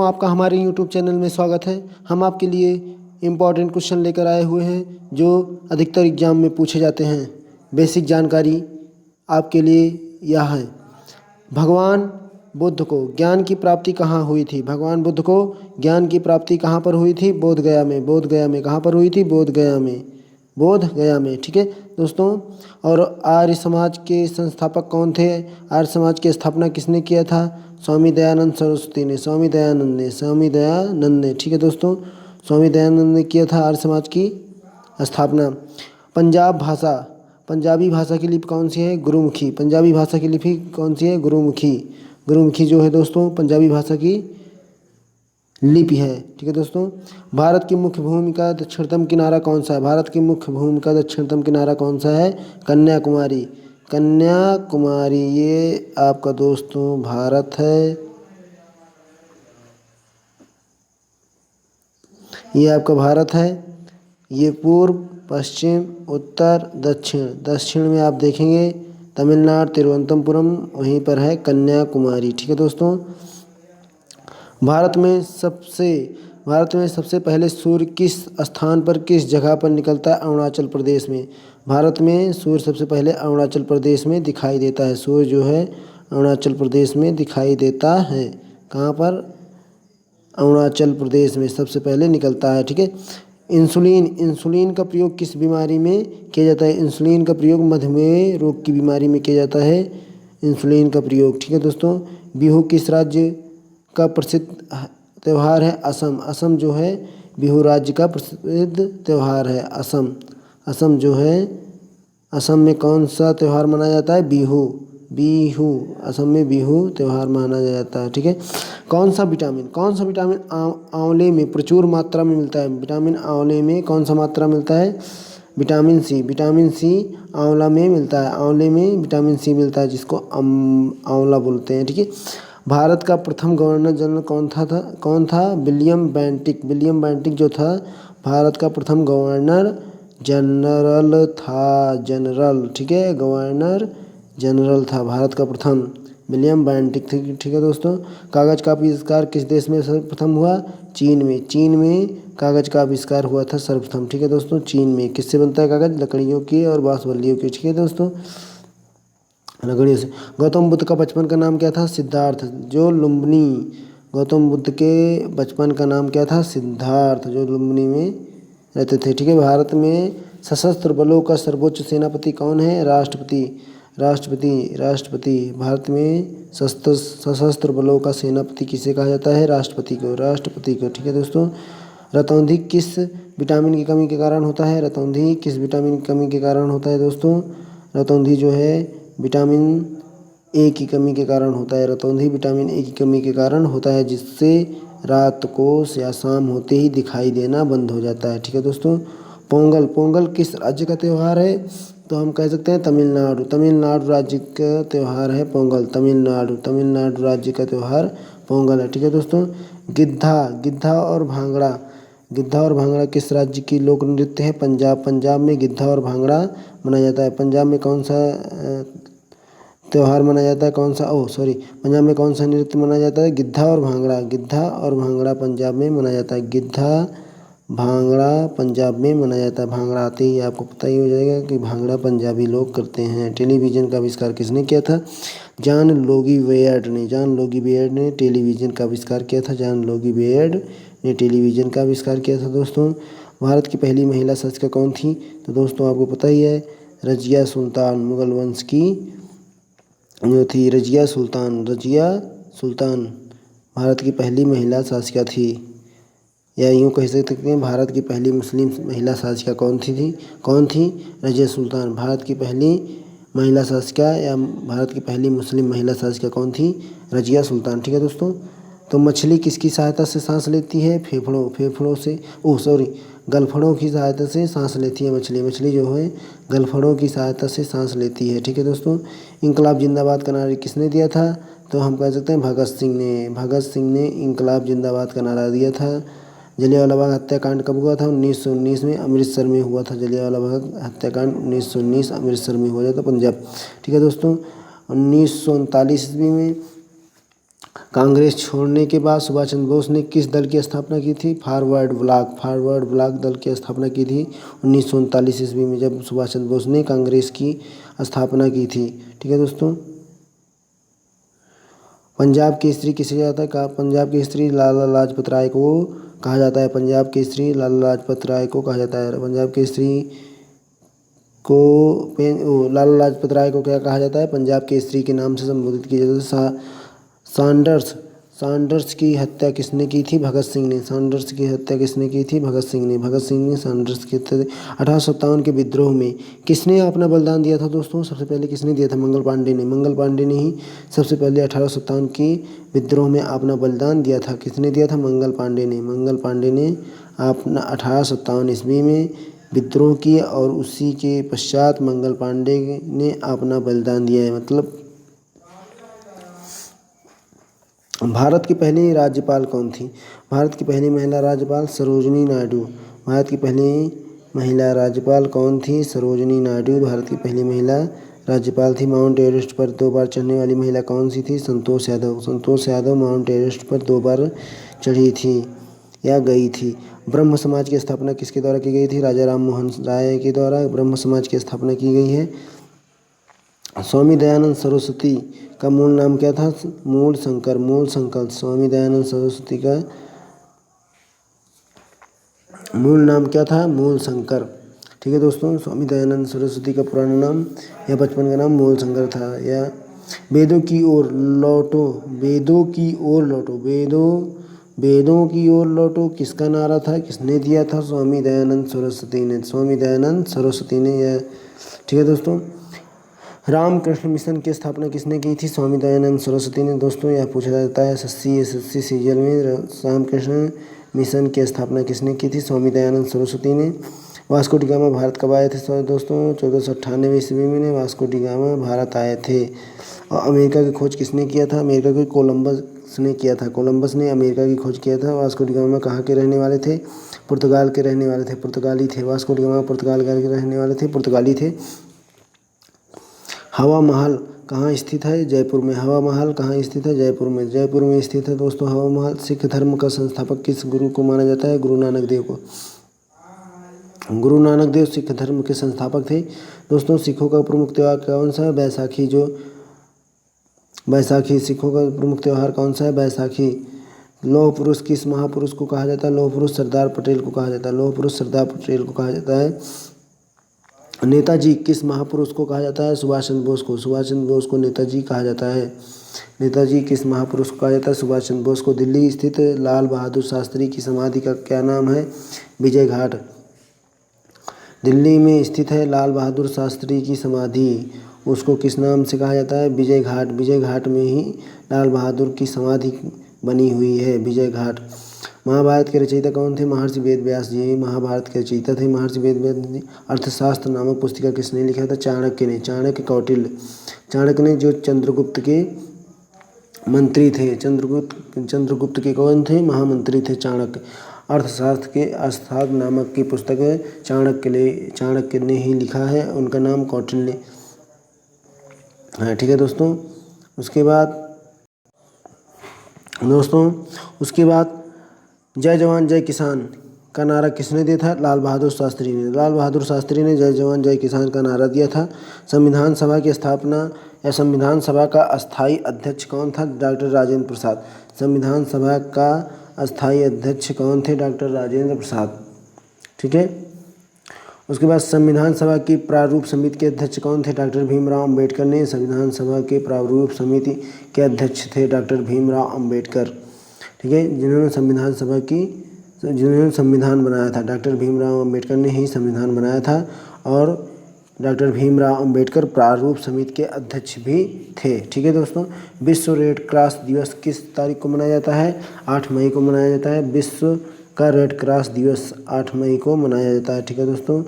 आपका हमारे YouTube channel में स्वागत है। हम आपके लिए इम्पॉर्टेंट क्वेश्चन लेकर आए हुए हैं जो अधिकतर एग्जाम में पूछे जाते हैं। बेसिक जानकारी आपके लिए यह है। भगवान बुद्ध को ज्ञान की प्राप्ति कहाँ हुई थी? भगवान बुद्ध को ज्ञान की प्राप्ति कहाँ पर हुई थी? बोध गया में। बोध गया में कहाँ पर हुई थी? बोध गया में। बोध गया में, ठीक है दोस्तों। और आर्य समाज के संस्थापक कौन थे? आर्य समाज की स्थापना किसने किया था? स्वामी दयानंद सरस्वती ने। स्वामी दयानंद ने, ठीक है दोस्तों। स्वामी दयानंद ने किया था आर्य समाज की स्थापना। पंजाबी भाषा की लिपि कौन सी है? गुरुमुखी। पंजाबी भाषा की लिपि कौन सी है? गुरुमुखी। गुरुमुखी जो है दोस्तों पंजाबी भाषा की लिपि है, ठीक है दोस्तों। भारत की मुख्य भूमि का दक्षिणतम किनारा कौन सा है? भारत की मुख्य भूमि का दक्षिणतम किनारा कौन सा है? कन्याकुमारी। कन्याकुमारी ये आपका दोस्तों भारत है। ये आपका भारत है। ये पूर्व, पश्चिम, उत्तर, दक्षिण में आप देखेंगे तमिलनाडु, तिरुवनंतपुरम, वहीं पर है कन्याकुमारी, ठीक है दोस्तों। भारत में सबसे पहले सूर्य किस स्थान पर, किस जगह पर निकलता है? अरुणाचल प्रदेश में। भारत में सूर्य सबसे पहले अरुणाचल प्रदेश में दिखाई देता है। सूर्य जो है अरुणाचल प्रदेश में दिखाई देता है। कहाँ पर? अरुणाचल प्रदेश में सबसे पहले निकलता है, ठीक है। इंसुलिन का प्रयोग किस बीमारी में किया जाता है? इंसुलिन का प्रयोग मधुमेह रोग की बीमारी में किया जाता है। इंसुलिन का प्रयोग, ठीक है दोस्तों। बिहू किस राज्य का प्रसिद्ध त्यौहार है? असम। असम जो है बिहू राज्य का प्रसिद्ध त्यौहार है। असम जो है, असम में कौन सा त्यौहार मनाया जाता है? बिहू। असम में बिहू त्यौहार मनाया जाता है, ठीक है। कौन सा विटामिन आंवले में प्रचुर मात्रा में मिलता है? विटामिन आंवले में कौन सा मात्रा मिलता है? विटामिन सी आंवला में मिलता है। आंवले में विटामिन सी मिलता है जिसको आंवला बोलते हैं, ठीक है। भारत का प्रथम गवर्नर जनरल कौन था? विलियम बेंटिक जो था भारत का प्रथम गवर्नर जनरल था। ठीक है, गवर्नर जनरल था भारत का प्रथम विलियम बेंटिक, ठीक है दोस्तों। कागज का आविष्कार किस देश में सर्वप्रथम हुआ? चीन में कागज का आविष्कार हुआ था सर्वप्रथम, ठीक है दोस्तों। चीन में। किससे बनता है कागज? लकड़ियों की और बांसबल्लियों की, ठीक है दोस्तों, लकड़ियों से। गौतम बुद्ध का बचपन का नाम क्या था? सिद्धार्थ। जो लुम्बिनी, गौतम बुद्ध के बचपन का नाम क्या था? सिद्धार्थ, जो लुम्बिनी में रहते थे, ठीक है। भारत में सशस्त्र बलों का सर्वोच्च सेनापति कौन है? राष्ट्रपति। भारत में सशस्त्र बलों का सेनापति किसे कहा जाता है? राष्ट्रपति को, ठीक है दोस्तों। रतौंधी किस विटामिन की कमी के कारण होता है? रतौंधी किस विटामिन की कमी के कारण होता है दोस्तों? रतौंधी जो है विटामिन ए की कमी के कारण होता है। रतौंधी विटामिन ए की कमी के कारण होता है, जिससे रात को या शाम होते ही दिखाई देना बंद हो जाता है, ठीक है दोस्तों। पोंगल किस राज्य का त्यौहार है? तो हम कह सकते हैं तमिलनाडु राज्य का त्यौहार है पोंगल। तमिलनाडु राज्य का त्यौहार पोंगल है, ठीक है दोस्तों। गिद्धा और भांगड़ा किस राज्य की लोक नृत्य है? पंजाब में गिद्धा और भांगड़ा मनाया जाता है। पंजाब में कौन सा त्यौहार मनाया जाता है? पंजाब में कौन सा नृत्य मनाया जाता है? गिद्धा और भांगड़ा पंजाब में मनाया जाता है। गिद्धा भांगड़ा पंजाब में मनाया जाता है। भांगड़ा आते ही आपको पता ही हो जाएगा कि भांगड़ा पंजाबी लोग करते हैं। टेलीविज़न का आविष्कार किसने किया था? जॉन लोगी बेयर्ड ने टेलीविज़न का आविष्कार किया था। जॉन लोगी बेयर्ड ने टेलीविज़न का आविष्कार किया था दोस्तों। भारत की पहली महिला शासिका कौन थी? तो दोस्तों आपको पता ही है, रजिया सुल्तान। मुगल वंश की जो थी रजिया सुल्तान भारत की पहली महिला शासिका थी, या यूँ कह सकते हैं भारत की पहली मुस्लिम महिला शासिका कौन थी? रजिया सुल्तान। भारत की पहली महिला शासिका या भारत की पहली मुस्लिम महिला शासिका कौन थी? रजिया सुल्तान, ठीक है दोस्तों। तो मछली किसकी सहायता से सांस लेती है? गलफड़ों की सहायता से सांस लेती है मछली जो है गलफड़ों की सहायता से सांस लेती है, ठीक है दोस्तों। इंकलाब जिंदाबाद का नारा किसने दिया था? तो हम कह सकते हैं भगत सिंह ने इंकलाब जिंदाबाद का नारा दिया था। जलियांवाला बाग हत्याकांड कब हुआ था? 1919 में अमृतसर में हुआ था। जलियांवाला बाग हत्याकांड 1919 अमृतसर में हुआ था, पंजाब, ठीक है दोस्तों। 1939 ईस्वी में कांग्रेस छोड़ने के बाद सुभाष चंद्र बोस ने किस दल की स्थापना की थी? फॉरवर्ड ब्लॉक दल की स्थापना की थी 1939 ईस्वी में, जब सुभाष चंद्र बोस ने कांग्रेस की स्थापना की थी। ठीक है दोस्तों। पंजाब केसरी किसे जाता है? पंजाब केसरी लाला लाजपत राय को कहा जाता है। पंजाब केसरी लाला लाजपत राय को कहा जाता है। पंजाब केसरी को लाला लाजपत राय को क्या कहा जाता है? पंजाब केसरी के नाम से संबोधित किया जाता है। सैंडर्स की हत्या किसने की थी? भगत सिंह ने। सैंडर्स की हत्या किसने की थी? भगत सिंह ने। भगत सिंह ने सैंडर्स की हत्या 1857 के विद्रोह में किसने अपना बलिदान दिया था दोस्तों? सबसे पहले किसने दिया था? मंगल पांडे ने। मंगल पांडे ने ही सबसे पहले 1857 की विद्रोह में अपना बलिदान दिया था। किसने दिया था? मंगल पांडे ने। मंगल पांडे ने अपना 1857 ईस्वी में विद्रोह किया और उसी के पश्चात मंगल पांडे ने अपना बलिदान दिया है। मतलब भारत की पहली राज्यपाल कौन थी? भारत की पहली महिला राज्यपाल सरोजिनी नायडू। भारत की पहली महिला राज्यपाल कौन थी? सरोजिनी नायडू भारत की पहली महिला राज्यपाल थी। माउंट एवरेस्ट पर 2 बार चढ़ने वाली महिला कौन सी थी? संतोष यादव। संतोष यादव माउंट एवरेस्ट पर 2 बार चढ़ी थी या गई थी। ब्रह्म समाज की स्थापना किसके द्वारा की गई थी? राजा राम मोहन राय के द्वारा ब्रह्म समाज की स्थापना की गई है। स्वामी दयानंद सरस्वती का मूल नाम क्या था? मूल शंकर। स्वामी दयानंद सरस्वती का मूल नाम क्या था? मूल शंकर। ठीक है दोस्तों। स्वामी दयानंद सरस्वती का पुराना नाम या बचपन का नाम मूल शंकर था। या वेदों की ओर लौटो किसका नारा था? किसने दिया था? स्वामी दयानंद सरस्वती ने। स्वामी दयानंद सरस्वती ने। यह ठीक है दोस्तों। रामकृष्ण मिशन की स्थापना किसने की थी? स्वामी दयानंद सरस्वती ने। दोस्तों यह पूछा जाता है SSC सीरियल में। रामकृष्ण मिशन की स्थापना किसने की थी? स्वामी दयानंद सरस्वती ने। वास्को डी गामा भारत कब आए थे दोस्तों? 1498 ईस्वी में वास्को डी गामा भारत आए थे। और अमेरिका की खोज किसने किया था? अमेरिका की कोलंबस ने किया था। कोलंबस ने अमेरिका की खोज किया था। वास्को डी गामा कहाँ के रहने वाले थे? पुर्तगाल के रहने वाले थे। पुर्तगाली थे। वास्को डी गामा पुर्तगाल के रहने वाले थे, पुर्तगाली थे। हवा महल कहाँ स्थित है? जयपुर में। हवा महल कहाँ स्थित है? जयपुर में। जयपुर में स्थित है दोस्तों हवा महल। सिख धर्म का संस्थापक किस गुरु को माना जाता है? गुरु नानक देव को। गुरु नानक देव सिख धर्म के संस्थापक थे। दोस्तों सिखों का प्रमुख त्यौहार कौन सा है? बैसाखी। सिखों का प्रमुख त्यौहार कौन सा है? बैसाखी। लौह पुरुष किस महापुरुष को कहा जाता है? लौह पुरुष सरदार पटेल को कहा जाता है। लौह पुरुष सरदार पटेल को कहा जाता है। नेताजी किस महापुरुष को कहा जाता है? सुभाष चंद्र बोस को। सुभाष चंद्र बोस को नेताजी कहा जाता है। नेताजी किस महापुरुष को कहा जाता है? सुभाष चंद्र बोस को। दिल्ली स्थित लाल बहादुर शास्त्री की समाधि का क्या नाम है? विजय घाट। दिल्ली में स्थित है लाल बहादुर शास्त्री की समाधि, उसको किस नाम से कहा जाता है? विजय घाट। विजय घाट में ही लाल बहादुर की समाधि बनी हुई है, विजय घाट। महाभारत के रचयिता कौन थे? महर्षि वेद व्यास जी महाभारत के रचयिता थे। महर्षि वेद व्यास जी। अर्थशास्त्र नामक पुस्तिका किसने लिखा था? चाणक्य ने। चाणक्य ने जो चंद्रगुप्त के मंत्री थे। चंद्रगुप्त के कौन थे? महामंत्री थे चाणक्य। अर्थशास्त्र नामक की पुस्तक चाणक्य ने ही लिखा है। उनका नाम कौटिल्य है। ठीक है दोस्तों। उसके बाद जय जवान जय किसान का नारा किसने दिया था? लाल बहादुर शास्त्री ने। लाल बहादुर शास्त्री ने जय जवान जय किसान का नारा दिया था। संविधान सभा की स्थापना या संविधान सभा का अस्थायी अध्यक्ष कौन था? डॉक्टर राजेंद्र प्रसाद। संविधान सभा का अस्थायी अध्यक्ष कौन थे? डॉक्टर राजेंद्र प्रसाद। ठीक है। उसके बाद संविधान सभा की प्रारूप समिति के अध्यक्ष कौन थे? डॉक्टर भीमराव अंबेडकर ने संविधान सभा के प्रारूप समिति के अध्यक्ष थे डॉक्टर भीमराव अंबेडकर। ठीक है। जिन्होंने संविधान बनाया था, डॉक्टर भीमराव अंबेडकर ने ही संविधान बनाया था। और डॉक्टर भीमराव अंबेडकर प्रारूप समिति के अध्यक्ष भी थे। ठीक है दोस्तों। विश्व रेड क्रॉस दिवस किस तारीख को मनाया जाता है? 8 मई को मनाया जाता है। विश्व का रेड क्रॉस दिवस 8 मई को मनाया जाता है। ठीक है दोस्तों।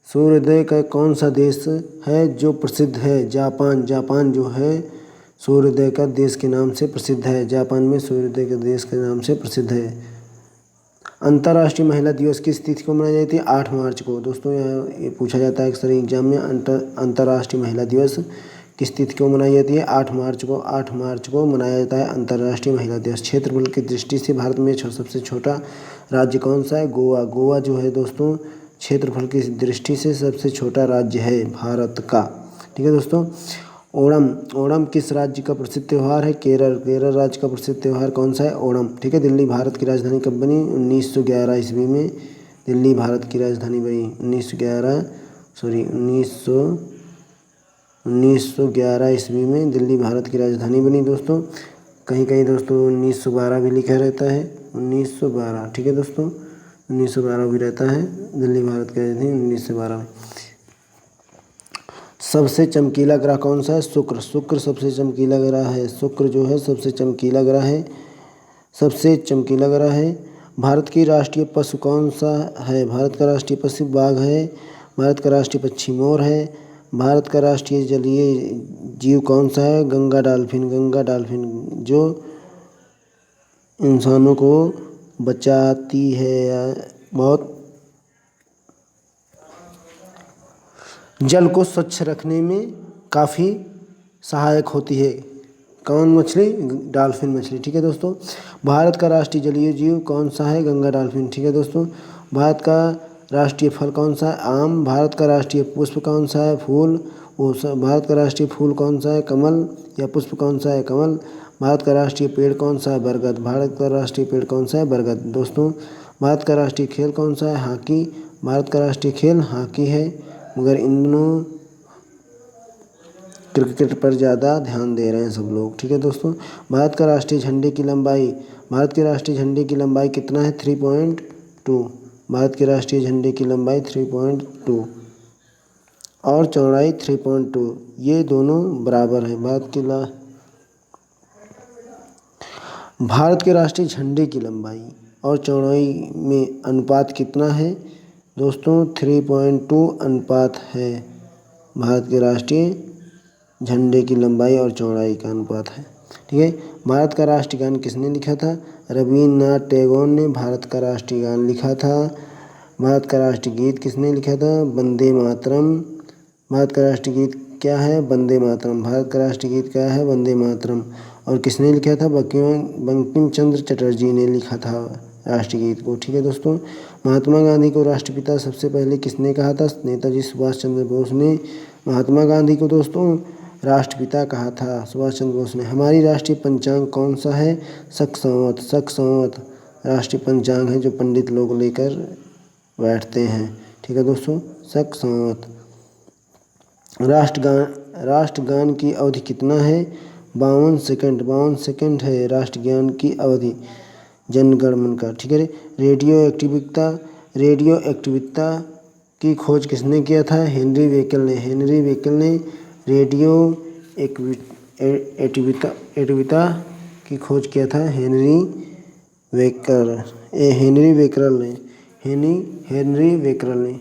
सूर्योदय का कौन सा देश है जो प्रसिद्ध है? जापान। जापान जो है सूर्योदय का देश के नाम से प्रसिद्ध है। जापान में सूर्योदय के देश के नाम से प्रसिद्ध है। अंतर्राष्ट्रीय महिला दिवस किस तिथि को मनाई जाती है? 8 मार्च को। दोस्तों ये पूछा जाता है अक्सर एग्जाम में। अंतर्राष्ट्रीय महिला दिवस किस तिथि को मनाई जाती है? 8 मार्च को। 8 मार्च को मनाया जाता है अंतर्राष्ट्रीय महिला दिवस। क्षेत्रफल की दृष्टि से भारत में सबसे छोटा राज्य कौन सा है? गोवा। गोवा जो है दोस्तों क्षेत्रफल की दृष्टि से सबसे छोटा राज्य है भारत का। ठीक है दोस्तों। ओणम। ओणम किस राज्य का प्रसिद्ध त्यौहार है? केरल। केरल राज्य का प्रसिद्ध त्यौहार कौन सा है? ओणम। ठीक है। दिल्ली भारत की राजधानी कब बनी? 1911 ईस्वी में दिल्ली भारत की राजधानी बनी। 1911 ईस्वी में दिल्ली भारत की राजधानी बनी दोस्तों। कहीं कहीं दोस्तों 1912 भी लिखा रहता है, 1912। ठीक है दोस्तों, 1912 भी रहता है, दिल्ली भारत की राजधानी 1912 में। सबसे चमकीला ग्रह कौन सा है? शुक्र। शुक्र सबसे चमकीला ग्रह है। शुक्र जो है सबसे चमकीला ग्रह है, सबसे चमकीला ग्रह है। भारत की राष्ट्रीय पशु कौन सा है? भारत का राष्ट्रीय पशु बाघ है। भारत का राष्ट्रीय पक्षी मोर है। भारत का राष्ट्रीय जलीय जीव कौन सा है? गंगा डॉल्फिन। गंगा डॉल्फिन जो इंसानों को बचाती है या बहुत जल को स्वच्छ रखने में काफ़ी सहायक होती है। कौन मछली? डॉल्फिन मछली। ठीक है दोस्तों। भारत का राष्ट्रीय जलीय जीव कौन सा है? गंगा डॉल्फिन। ठीक है दोस्तों। भारत का राष्ट्रीय फल कौन सा है? आम। भारत का राष्ट्रीय पुष्प कौन सा है? फूल। भारत का राष्ट्रीय फूल कौन सा है? कमल। या पुष्प कौन सा है? कमल। भारत का राष्ट्रीय पेड़ कौन सा है? बरगद। भारत का राष्ट्रीय पेड़ कौन सा है? बरगद। दोस्तों भारत का राष्ट्रीय खेल कौन सा है? हॉकी। भारत का राष्ट्रीय खेल हॉकी है, मगर इन दिनों क्रिकेट पर ज़्यादा ध्यान दे रहे हैं सब लोग। ठीक है दोस्तों। भारत का राष्ट्रीय झंडे की लंबाई, भारत के राष्ट्रीय झंडे की लंबाई कितना है? 3.2। भारत के राष्ट्रीय झंडे की लंबाई 3.2 और चौड़ाई 3.2, ये दोनों बराबर है। भारत के राष्ट्रीय झंडे की लंबाई और चौड़ाई में अनुपात कितना है दोस्तों? 3.2 अनुपात है। भारत के राष्ट्रीय झंडे की लंबाई और चौड़ाई का अनुपात है। ठीक है। भारत का राष्ट्रीय गान किसने लिखा था? रविन्द्रनाथ टैगोर ने भारत का राष्ट्रीय गान लिखा था। भारत का राष्ट्रीय गीत किसने लिखा था? वंदे मातरम। भारत का राष्ट्रीय गीत क्या है? वंदे मातरम। भारत का राष्ट्रीय गीत क्या है? वंदे मातरम। और किसने लिखा था? बंकिम चंद्र चटर्जी ने लिखा था राष्ट्रीय गीत को। ठीक है दोस्तों। महात्मा गांधी को राष्ट्रपिता सबसे पहले किसने कहा था? नेताजी सुभाष चंद्र बोस ने महात्मा गांधी को दोस्तों राष्ट्रपिता कहा था, सुभाष चंद्र बोस ने। हमारी राष्ट्रीय पंचांग कौन सा है? शक संवत। शक संवत राष्ट्रीय पंचांग है जो पंडित लोग लेकर बैठते हैं। ठीक है दोस्तों, शक संवत। राष्ट्रगान की अवधि कितना है? 52 सेकंड। 52 सेकंड है राष्ट्रगान की अवधि जन गण मन का। ठीक है। रेडियो एक्टिविता की खोज किसने किया था? हेनरी बेकल ने। हेनरी बेकल ने रेडियो एक्टिविता की खोज किया था। हेनरी बेकरल ने।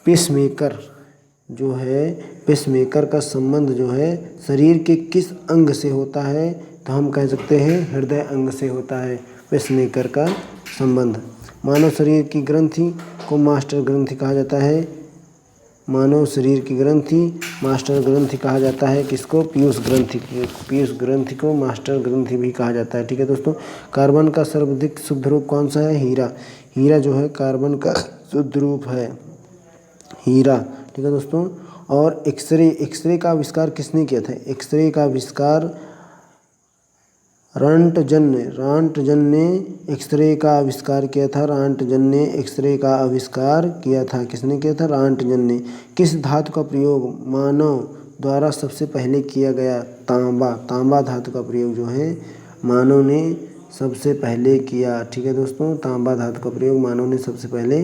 पेसमेकर जो है, पेसमेकर का संबंध जो है शरीर के किस अंग से होता है? तो हम कह सकते हैं हृदय अंग से होता है पेसमेकर का संबंध। मानव शरीर की ग्रंथि को मास्टर ग्रंथि कहा जाता है। मानव शरीर की ग्रंथि मास्टर ग्रंथि कहा जाता है। किसको? पीयूष ग्रंथि। पीयूष ग्रंथि को मास्टर ग्रंथि भी कहा जाता है। ठीक है दोस्तों। कार्बन का सर्वाधिक शुद्ध रूप कौन सा है? हीरा। हीरा जो है कार्बन का शुद्ध रूप है, हीरा। ठीक है दोस्तों। और एक्सरे का आविष्कार किसने किया था? एक्सरे का आविष्कार रॉन्टजन ने एक्सरे का आविष्कार किया था। रॉन्टजन ने एक्सरे का आविष्कार किया था। किसने किया था? रॉन्टजन ने। किस धातु का प्रयोग मानव द्वारा सबसे पहले किया गया? तांबा। तांबा धातु का प्रयोग जो है मानव ने सबसे पहले किया। ठीक है दोस्तों, तांबा धातु का प्रयोग मानव ने सबसे पहले।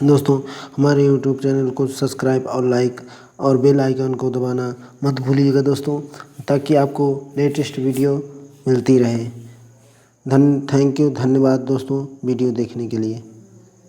दोस्तों हमारे यूट्यूब चैनल को सब्सक्राइब और लाइक और बेल आइकन को दबाना मत भूलिएगा दोस्तों, ताकि आपको लेटेस्ट वीडियो मिलती रहे। थैंक यू, धन्यवाद दोस्तों वीडियो देखने के लिए।